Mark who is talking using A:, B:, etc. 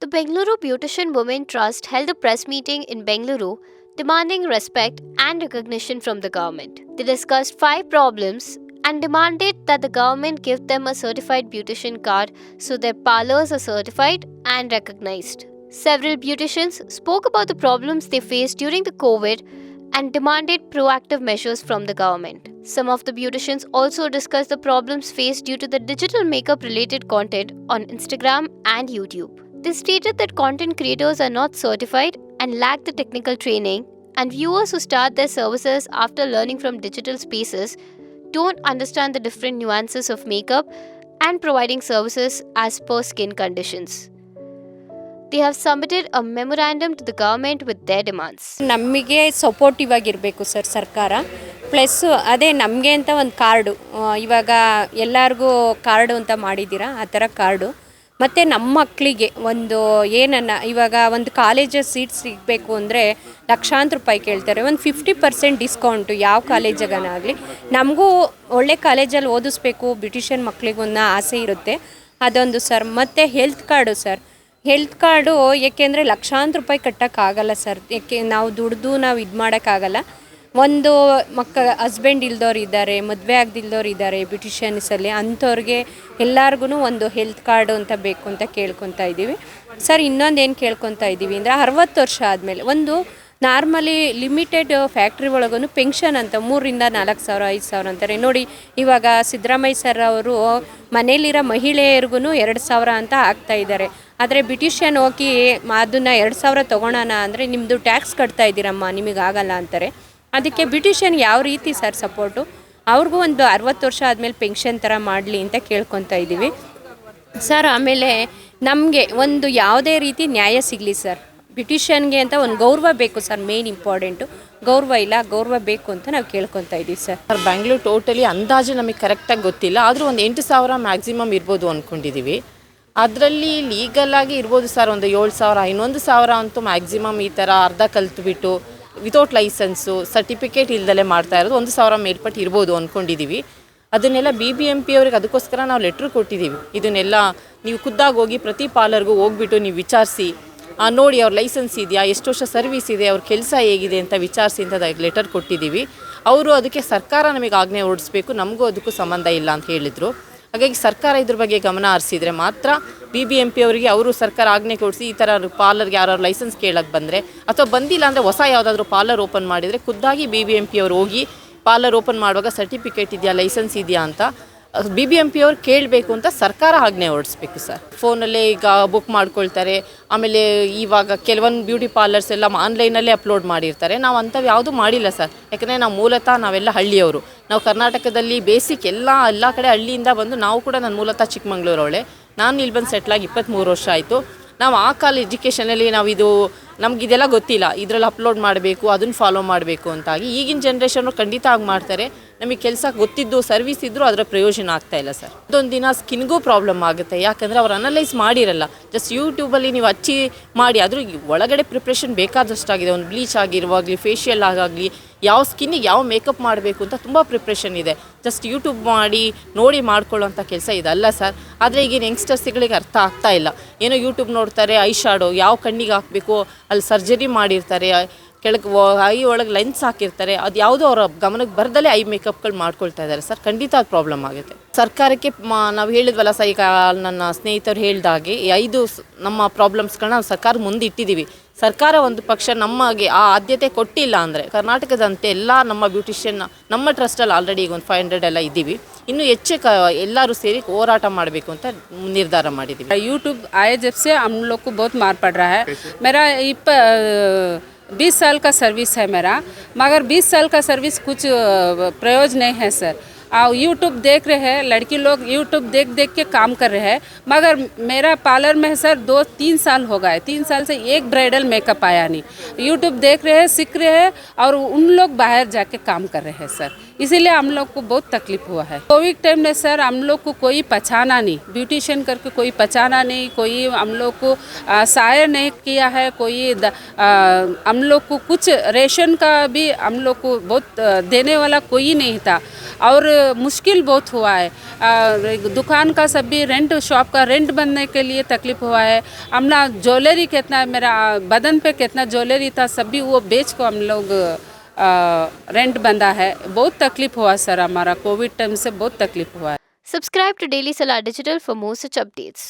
A: The Bengaluru Beautician Women Trust held a press meeting in Bengaluru demanding respect and recognition from the government. They discussed 5 problems and demanded that the government give them a certified beautician card so their parlors are certified and recognized. Several beauticians spoke about the problems they faced during the COVID and demanded proactive measures from the government. Some of the beauticians also discussed the problems faced due to the digital makeup related content on Instagram and YouTube. They stated that content creators are not certified and lack the technical training, and viewers who start their services after learning from digital spaces don't understand the different nuances of makeup and providing services as per skin conditions. They have submitted a memorandum to the government with their demands.
B: ನಮಗೆ supportive ಆಗಿರಬೇಕು sir ಸರ್ಕಾರ. Plus ಅದೇ ನಮಗೆ ಅಂತ ಒಂದು card, ಇವಾಗ ಎಲ್ಲರಿಗೂ card ಅಂತ ಮಾಡಿದ್ದೀರಾ, ಆ ಥರ ಕಾರ್ಡು. ಮತ್ತು ನಮ್ಮ ಮಕ್ಕಳಿಗೆ ಒಂದು ಏನನ್ನ ಇವಾಗ ಒಂದು ಕಾಲೇಜಸ್ ಸೀಟ್ ಸಿಗಬೇಕು ಅಂದರೆ ಲಕ್ಷಾಂತರ ರೂಪಾಯಿ ಕೇಳ್ತಾರೆ. ಒಂದು 50% ಡಿಸ್ಕೌಂಟು ಯಾವ ಕಾಲೇಜಗನಾಗಲಿ. ನಮಗೂ ಒಳ್ಳೆ ಕಾಲೇಜಲ್ಲಿ ಓದಿಸ್ಬೇಕು, ಬ್ಯೂಟಿಷಿಯನ್ ಮಕ್ಕಳಿಗೆ ಒಂದು ಆಸೆ ಇರುತ್ತೆ, ಅದೊಂದು ಸರ್. ಮತ್ತು health card sir, health card ಏಕೆಂದರೆ ಲಕ್ಷಾಂತರ ರೂಪಾಯಿ ಕಟ್ಟೋಕ್ಕಾಗಲ್ಲ ಸರ್. ಏಕೆ ನಾವು ದುಡ್ದು ನಾವು ಇದು ಮಾಡೋಕ್ಕಾಗಲ್ಲ. ಒಂದು ಹಸ್ಬೆಂಡ್ ಇಲ್ದವ್ರು ಇದ್ದಾರೆ, ಮದುವೆ ಆಗದಿಲ್ದವ್ರು ಇದ್ದಾರೆ ಬ್ಯೂಟಿಷಿಯನ್ಸಲ್ಲಿ, ಅಂಥವ್ರಿಗೆ ಎಲ್ಲರಿಗೂ ಒಂದು ಹೆಲ್ತ್ ಕಾರ್ಡು ಅಂತ ಬೇಕು ಅಂತ ಕೇಳ್ಕೊತಾ ಇದ್ದೀವಿ ಸರ್. ಇನ್ನೊಂದು ಏನು ಕೇಳ್ಕೊತಾ ಇದ್ದೀವಿ ಅಂದರೆ 60 ವರ್ಷ ಆದಮೇಲೆ ಒಂದು ನಾರ್ಮಲಿ ಲಿಮಿಟೆಡ್ ಫ್ಯಾಕ್ಟ್ರಿ ಒಳಗೂ ಪೆನ್ಷನ್ ಅಂತ 3,000 4,000 5,000 ಅಂತಾರೆ ನೋಡಿ. ಇವಾಗ ಸಿದ್ದರಾಮಯ್ಯ ಸರ್ ಅವರು ಮನೇಲಿರೋ ಮಹಿಳೆಯರಿಗೂ 2,000 ಅಂತ ಹಾಕ್ತಾಯಿದ್ದಾರೆ. ಆದರೆ ಬ್ಯೂಟಿಷಿಯನ್ ಹೋಗಿ ಅದನ್ನು 2,000 ತೊಗೊಳೋಣ ಅಂದರೆ ನಿಮ್ಮದು ಟ್ಯಾಕ್ಸ್ ಕಟ್ತಾ ಇದ್ದೀರಮ್ಮ, ನಿಮಗಾಗಲ್ಲ ಅಂತಾರೆ. ಅದಕ್ಕೆ ಬ್ಯೂಟಿಷಿಯನ್ ಯಾವ ರೀತಿ ಸರ್ ಸಪೋರ್ಟು? ಅವ್ರಿಗೂ ಒಂದು 60 ವರ್ಷ ಆದಮೇಲೆ ಪೆನ್ಷನ್ ಥರ ಮಾಡಲಿ ಅಂತ ಕೇಳ್ಕೊತಾ ಇದ್ದೀವಿ ಸರ್. ಆಮೇಲೆ ನಮಗೆ ಒಂದು ಯಾವುದೇ ರೀತಿ ನ್ಯಾಯ ಸಿಗಲಿ ಸರ್. ಬ್ಯೂಟಿಷಿಯನ್ಗೆ ಅಂತ ಒಂದು ಗೌರವ ಬೇಕು ಸರ್, ಮೇನ್ ಇಂಪಾರ್ಟೆಂಟು. ಗೌರವ ಇಲ್ಲ, ಗೌರವ ಬೇಕು ಅಂತ ನಾವು ಕೇಳ್ಕೊತಾ ಇದ್ದೀವಿ ಸರ್.
C: ಬ್ಯಾಂಗ್ಳೂರು ಟೋಟಲಿ ಅಂದಾಜು ನಮಗೆ ಕರೆಕ್ಟಾಗಿ ಗೊತ್ತಿಲ್ಲ, ಆದರೂ ಒಂದು 8,000 ಮ್ಯಾಕ್ಸಿಮಮ್ ಇರ್ಬೋದು ಅಂದ್ಕೊಂಡಿದ್ದೀವಿ. ಅದರಲ್ಲಿ ಲೀಗಲಾಗಿ ಇರ್ಬೋದು ಸರ್ ಒಂದು 7,000. ಇನ್ನೊಂದು 1,000 ಅಂತೂ ಮ್ಯಾಕ್ಸಿಮಮ್ ಈ ಥರ ಅರ್ಧ ಕಲ್ತ್ಬಿಟ್ಟು ವಿತೌಟ್ ಲೈಸೆನ್ಸು ಸರ್ಟಿಫಿಕೇಟ್ ಇಲ್ದಲೇ ಮಾಡ್ತಾ ಇರೋದು 1,000 ಮೇಲ್ಪಟ್ಟು ಇರ್ಬೋದು ಅಂದ್ಕೊಂಡಿದ್ದೀವಿ. ಅದನ್ನೆಲ್ಲ BBMP ಅವ್ರಿಗೆ ಅದಕ್ಕೋಸ್ಕರ ನಾವು ಲೆಟ್ರ್ ಕೊಟ್ಟಿದ್ದೀವಿ. ಇದನ್ನೆಲ್ಲ ನೀವು ಖುದ್ದಾಗಿ ಹೋಗಿ ಪ್ರತಿ ಪಾರ್ಲರ್ಗೂ ಹೋಗ್ಬಿಟ್ಟು ನೀವು ವಿಚಾರಿಸಿ ನೋಡಿ ಅವ್ರ ಲೈಸೆನ್ಸ್ ಇದೆಯಾ, ಎಷ್ಟು ವರ್ಷ ಸರ್ವಿಸ್ ಇದೆ, ಅವ್ರ ಕೆಲಸ ಹೇಗಿದೆ ಅಂತ ವಿಚಾರಿಸಿ ಅಂತ ಲೆಟರ್ ಕೊಟ್ಟಿದ್ದೀವಿ. ಅವರು ಅದಕ್ಕೆ ಸರ್ಕಾರ ನಮಗೆ ಆಜ್ಞೆ ಹೊರಡಿಸ್ಬೇಕು, ನಮಗೂ ಅದಕ್ಕೂ ಸಂಬಂಧ ಇಲ್ಲ ಅಂತ ಹೇಳಿದರು. ಹಾಗಾಗಿ ಸರ್ಕಾರ ಇದ್ರ ಬಗ್ಗೆ ಗಮನ ಹರಿಸಿದರೆ ಮಾತ್ರ BBMP ಅವರಿಗೆ ಅವರು ಸರ್ಕಾರ ಆಜ್ಞೆ ಕೊಡಿಸಿ ಈ ಥರ ಪಾರ್ಲರ್ಗೆ ಯಾರು ಲೈಸೆನ್ಸ್ ಕೇಳಕ್ಕೆ ಬಂದರೆ ಅಥವಾ ಬಂದಿಲ್ಲ ಅಂದರೆ ಹೊಸ ಯಾವುದಾದ್ರೂ ಪಾರ್ಲರ್ ಓಪನ್ ಮಾಡಿದರೆ ಖುದ್ದಾಗಿ BBMP ಅವರು ಹೋಗಿ ಪಾರ್ಲರ್ ಓಪನ್ ಮಾಡುವಾಗ ಸರ್ಟಿಫಿಕೇಟ್ ಇದೆಯಾ, ಲೈಸೆನ್ಸ್ ಇದೆಯಾ ಅಂತ BBMP ಅವ್ರು ಕೇಳಬೇಕು ಅಂತ ಸರ್ಕಾರ ಆಜ್ಞೆ ಹೊರಡಿಸ್ಬೇಕು ಸರ್. ಫೋನಲ್ಲೇ ಈಗ ಬುಕ್ ಮಾಡ್ಕೊಳ್ತಾರೆ. ಆಮೇಲೆ ಇವಾಗ ಕೆಲವೊಂದು ಬ್ಯೂಟಿ ಪಾರ್ಲರ್ಸ್ ಎಲ್ಲ ಆನ್ಲೈನಲ್ಲೇ ಅಪ್ಲೋಡ್ ಮಾಡಿರ್ತಾರೆ. ನಾವು ಅಂಥವು ಯಾವುದೂ ಮಾಡಿಲ್ಲ ಸರ್. ಯಾಕಂದರೆ ನಾವು ಮೂಲತಃ ನಾವೆಲ್ಲ ಹಳ್ಳಿಯವರು. ನಾವು ಕರ್ನಾಟಕದಲ್ಲಿ ಬೇಸಿಕ್ ಎಲ್ಲ ಕಡೆ ಹಳ್ಳಿಯಿಂದ ಬಂದು, ನಾವು ಕೂಡ ನಾನು ಮೂಲತಃ ಚಿಕ್ಕಮಂಗ್ಳೂರವಳೆ. ನಾನು ಇಲ್ಲಿ ಬಂದು ಸೆಟ್ಲಾಗಿ 23 ವರ್ಷ ಆಯಿತು. ನಾವು ಆ ಕಾಲ ಎಜುಕೇಷನಲ್ಲಿ ನಾವು ನಮಗಿದೆಲ್ಲ ಗೊತ್ತಿಲ್ಲ, ಇದರಲ್ಲಿ ಅಪ್ಲೋಡ್ ಮಾಡಬೇಕು, ಅದನ್ನು ಫಾಲೋ ಮಾಡಬೇಕು ಅಂತಾಗಿ. ಈಗಿನ ಜನ್ರೇಷನ್ನು ಖಂಡಿತ ಆಗಿ ಮಾಡ್ತಾರೆ. ನಮಗೆ ಕೆಲಸ ಗೊತ್ತಿದ್ದು ಸರ್ವಿಸ್ ಇದ್ದರೂ ಅದರ ಪ್ರಯೋಜನ ಆಗ್ತಾಯಿಲ್ಲ ಸರ್. ಅದೊಂದು ದಿನ ಸ್ಕಿನ್ಗೂ ಪ್ರಾಬ್ಲಮ್ ಆಗುತ್ತೆ, ಯಾಕಂದರೆ ಅವ್ರು ಅನಲೈಸ್ ಮಾಡಿರಲ್ಲ. ಜಸ್ಟ್ ಯೂಟ್ಯೂಬಲ್ಲಿ ನೀವು ಹಚ್ಚಿ ಮಾಡಿ, ಅದ್ರ ಒಳಗಡೆ ಪ್ರಿಪ್ರೇಷನ್ ಬೇಕಾದಷ್ಟಾಗಿದೆ. ಒಂದು ಬ್ಲೀಚ್ ಆಗಿರುವಾಗಲಿ, ಫೇಶಿಯಲ್ ಆಗಾಗಲಿ, ಯಾವ ಸ್ಕಿನ್ನಿಗೆ ಯಾವ ಮೇಕಪ್ ಮಾಡಬೇಕು ಅಂತ ತುಂಬ ಪ್ರಿಪ್ರೇಷನ್ ಇದೆ. ಜಸ್ಟ್ ಯೂಟ್ಯೂಬ್ ಮಾಡಿ ನೋಡಿ ಮಾಡ್ಕೊಳ್ಳೋಂಥ ಕೆಲಸ ಇದಲ್ಲ ಸರ್. ಆದರೆ ಈಗಿನ ಯಂಗ್ಸ್ಟರ್ಸ್ಗಳಿಗೆ ಅರ್ಥ ಆಗ್ತಾ ಇಲ್ಲ. ಏನೋ ಯೂಟ್ಯೂಬ್ ನೋಡ್ತಾರೆ, ಐ ಶಾಡೋ ಯಾವ ಕಣ್ಣಿಗೆ ಹಾಕಬೇಕು, ಅಲ್ಲಿ ಸರ್ಜರಿ ಮಾಡಿರ್ತಾರೆ, ಕೆಳಗೆ ಐ ಒಳಗೆ ಲೆನ್ಸ್ ಹಾಕಿರ್ತಾರೆ, ಅದು ಯಾವುದೋ ಅವರ ಗಮನಕ್ಕೆ ಬರದಲ್ಲೇ ಐ ಮೇಕಪ್ಗಳು ಮಾಡ್ಕೊಳ್ತಾ ಇದ್ದಾರೆ ಸರ್. ಖಂಡಿತ ಅದು ಪ್ರಾಬ್ಲಮ್ ಆಗುತ್ತೆ. ಸರ್ಕಾರಕ್ಕೆ ನಾವು ಹೇಳಿದ್ವಲ್ಲ ಸರ್, ಈಗ ನನ್ನ ಸ್ನೇಹಿತರು ಹೇಳಿದಾಗೆ ಈ 5 ನಮ್ಮ ಪ್ರಾಬ್ಲಮ್ಸ್ಗಳನ್ನ ನಾವು ಸರ್ಕಾರ ಮುಂದೆ ಇಟ್ಟಿದ್ದೀವಿ. ಸರ್ಕಾರ ಒಂದು ಪಕ್ಷ ನಮಗೆ ಆ ಆದ್ಯತೆ ಕೊಟ್ಟಿಲ್ಲ ಅಂದರೆ ಕರ್ನಾಟಕದಂತೆ ಎಲ್ಲ ನಮ್ಮ ಬ್ಯೂಟಿಷಿಯನ್ ನಮ್ಮ ಟ್ರಸ್ಟಲ್ಲಿ ಆಲ್ರೆಡಿ ಈಗ ಒಂದು 500 ಎಲ್ಲ ಇದ್ದೀವಿ. ಇನ್ನು ಹೆಚ್ಚು ಎಲ್ಲರೂ ಸೇರಿ ಹೋರಾಟ ಮಾಡಬೇಕು ಅಂತ ನಿರ್ಧಾರ ಮಾಡಿದ್ದೀವಿ.
D: यूट्यूब आए जब से हम लोग को बहुत मार पड़ रहा है. मेरा 20 साल का सर्विस है मेरा, मगर 20 साल का सर्विस कुछ प्रयोजन नहीं है सर. यूट्यूब देख रहे हैं लड़की लोग, यूट्यूब देख के काम कर रहे हैं. मगर मेरा पार्लर में सर 2-3 साल हो गए, 3 साल से एक ब्राइडल मेकअप आया नहीं. यूट्यूब देख रहे हैं, सीख रहे हैं और उन लोग बाहर जाके काम कर रहे हैं सर. इसीलिए हम लोग को बहुत तकलीफ हुआ है। कोविड टाइम में सर हम लोग को कोई पहचाना नहीं, ब्यूटिशियन करके कोई पहचाना नहीं, कोई हम लोग को सहाय नहीं किया है, कोई हम लोग को कुछ रेशन का भी हम लोग को बहुत देने वाला कोई नहीं था और मुश्किल बहुत हुआ है। दुकान का सब भी रेंट, शॉप का रेंट बनने के लिए तकलीफ हुआ है। हमने ज्वेलरी कितना, मेरा बदन पे कितना ज्वेलरी था सब भी वो बेच को हम लोग रेंट बंधा है। बहुत तकलीफ हुआ सर, हमारा कोविड टाइम से बहुत तकलीफ हुआ है।
A: Subscribe to Daily Salah Digital for more such updates.